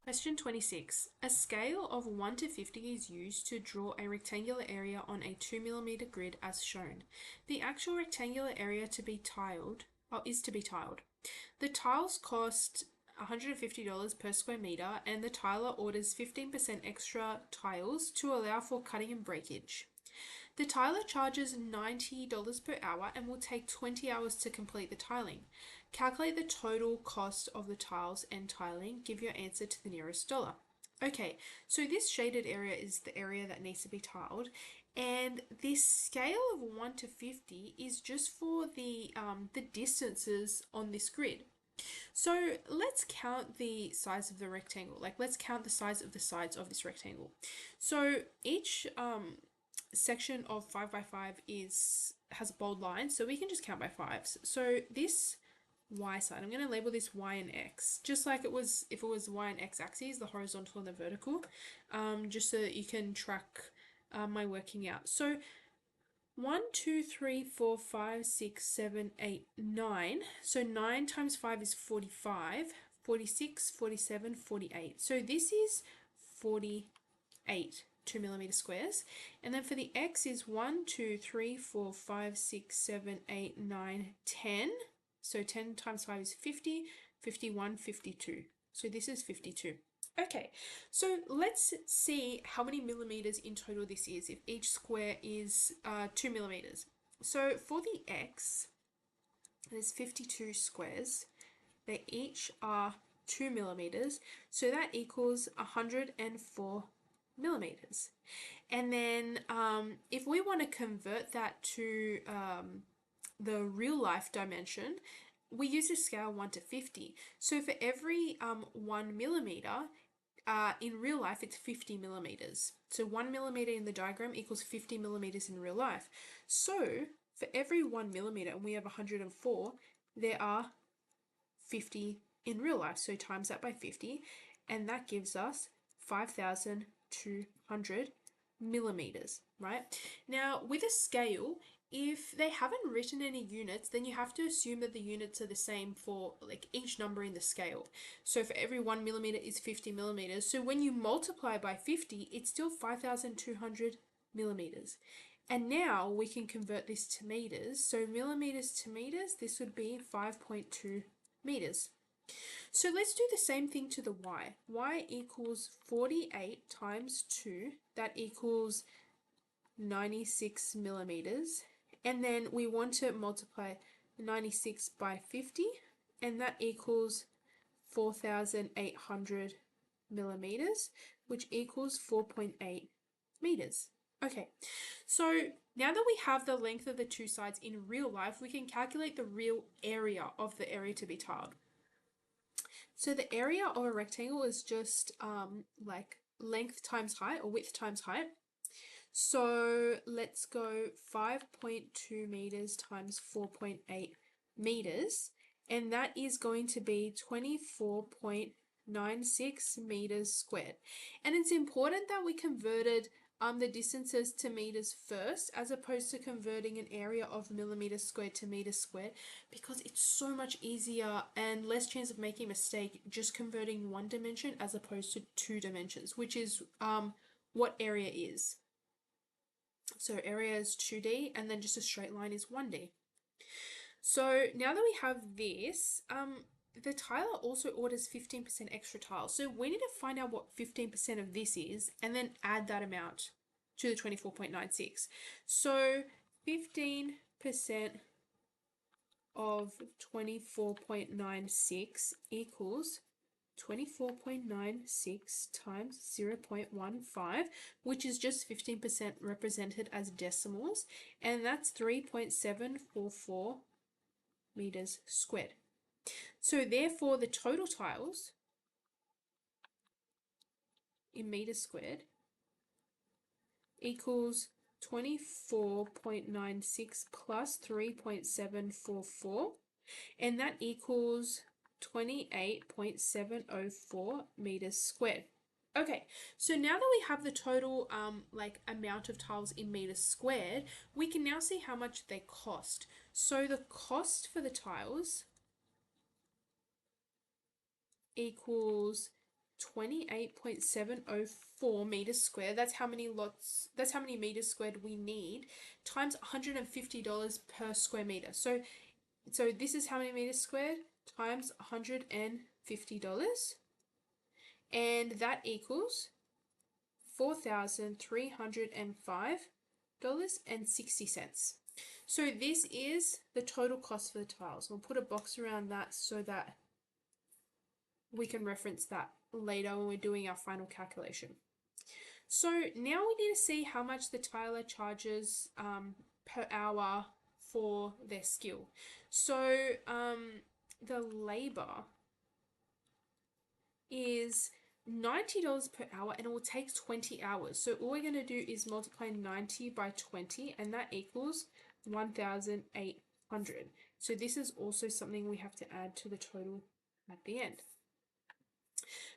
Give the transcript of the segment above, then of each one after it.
Question 26. A scale of 1 to 50 is used to draw a rectangular area on a 2 mm grid as shown. The actual rectangular area to be tiled is to be tiled. The tiles cost $150 per square meter, and the tiler orders 15% extra tiles to allow for cutting and breakage. The tiler charges $90 per hour and will take 20 hours to complete the tiling. Calculate the total cost of the tiles and tiling. Give your answer to the nearest dollar. Okay, so this shaded area is the area that needs to be tiled, and this scale of 1 to 50 is just for the distances on this grid. So let's count the size of the rectangle. Let's count the size of the sides of this rectangle. So each section of 5 by 5 has a bold line, so we can just count by fives. So this y side, I'm going to label this y and x, just like it was if it was y and x axes, the horizontal and the vertical, just so that you can track my working out. So 1, 2, 3, 4, 5, 6, 7, 8, 9. So 9 times 5 is 45, 46, 47, 48. So this is 48 2 mm squares. And then for the x is 1, 2, 3, 4, 5, 6, 7, 8, 9, 10. So 10 times 5 is 50, 51, 52. So this is 52. Okay, so let's see how many millimeters in total this is if each square is 2 millimeters. So for the x, there's 52 squares. They each are 2 millimeters, so that equals 104 millimeters. And then if we want to convert that to the real life dimension, we use a scale 1 to 50. So for every 1 millimeter, in real life, it's 50 millimeters. So 1 millimeter in the diagram equals 50 millimeters in real life. So for every 1 millimeter, and we have 104, there are 50 in real life. So times that by 50, and that gives us 5,200 millimeters, right? Now, with a scale, if they haven't written any units, then you have to assume that the units are the same for each number in the scale. So for every 1 millimeter is 50 millimeters. So when you multiply by 50, it's still 5,200 millimeters. And now we can convert this to meters. So millimeters to meters, this would be 5.2 meters. So let's do the same thing to the y. Y equals 48 times 2. That equals 96 millimeters. And then we want to multiply 96 by 50, and that equals 4,800 millimeters, which equals 4.8 meters. Okay, so now that we have the length of the two sides in real life, we can calculate the real area of the area to be tiled. So the area of a rectangle is just like length times height, or width times height. So let's go 5.2 meters times 4.8 meters, and that is going to be 24.96 meters squared. And it's important that we converted the distances to meters first, as opposed to converting an area of millimeters squared to meters squared, because it's so much easier and less chance of making a mistake just converting one dimension as opposed to two dimensions, which is what area is. So area is 2D, and then just a straight line is 1D. So now that we have this, the tiler also orders 15% extra tiles. So we need to find out what 15% of this is and then add that amount to the 24.96. So 15% of 24.96 equals 24.96 times 0.15, which is just 15% represented as decimals, and that's 3.744 meters squared. So therefore, the total tiles in meters squared equals 24.96 plus 3.744, and that equals 28.704 meters squared. Okay, so now that we have the total amount of tiles in meters squared, we can now see how much they cost. So the cost for the tiles equals 28.704 meters squared. That's how many meters squared we need, times $150 per square meter. So this is how many meters squared times $150, and that equals $4,305.60. So this is the total cost for the tiles. We'll put a box around that so that we can reference that later when we're doing our final calculation. So now we need to see how much the tiler charges per hour for their skill. So the labor is $90 per hour, and it will take 20 hours. So all we're going to do is multiply 90 by 20, and that equals 1,800. So this is also something we have to add to the total at the end.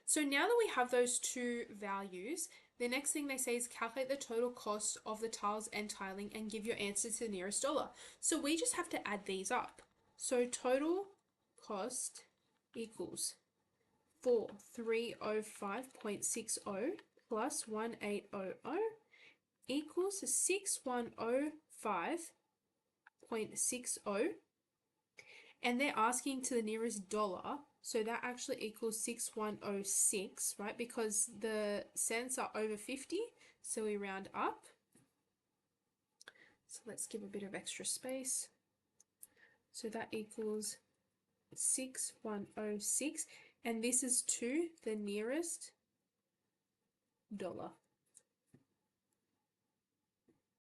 So now that we have those two values, the next thing they say is calculate the total cost of the tiles and tiling and give your answer to the nearest dollar. So we just have to add these up. So total cost equals 4,305.60 plus 1,800 equals 6,105.60, and they're asking to the nearest dollar, so that actually equals 6,106, right? Because the cents are over 50, so we round up. So let's give a bit of extra space. So that equals 6,106, and this is to the nearest dollar.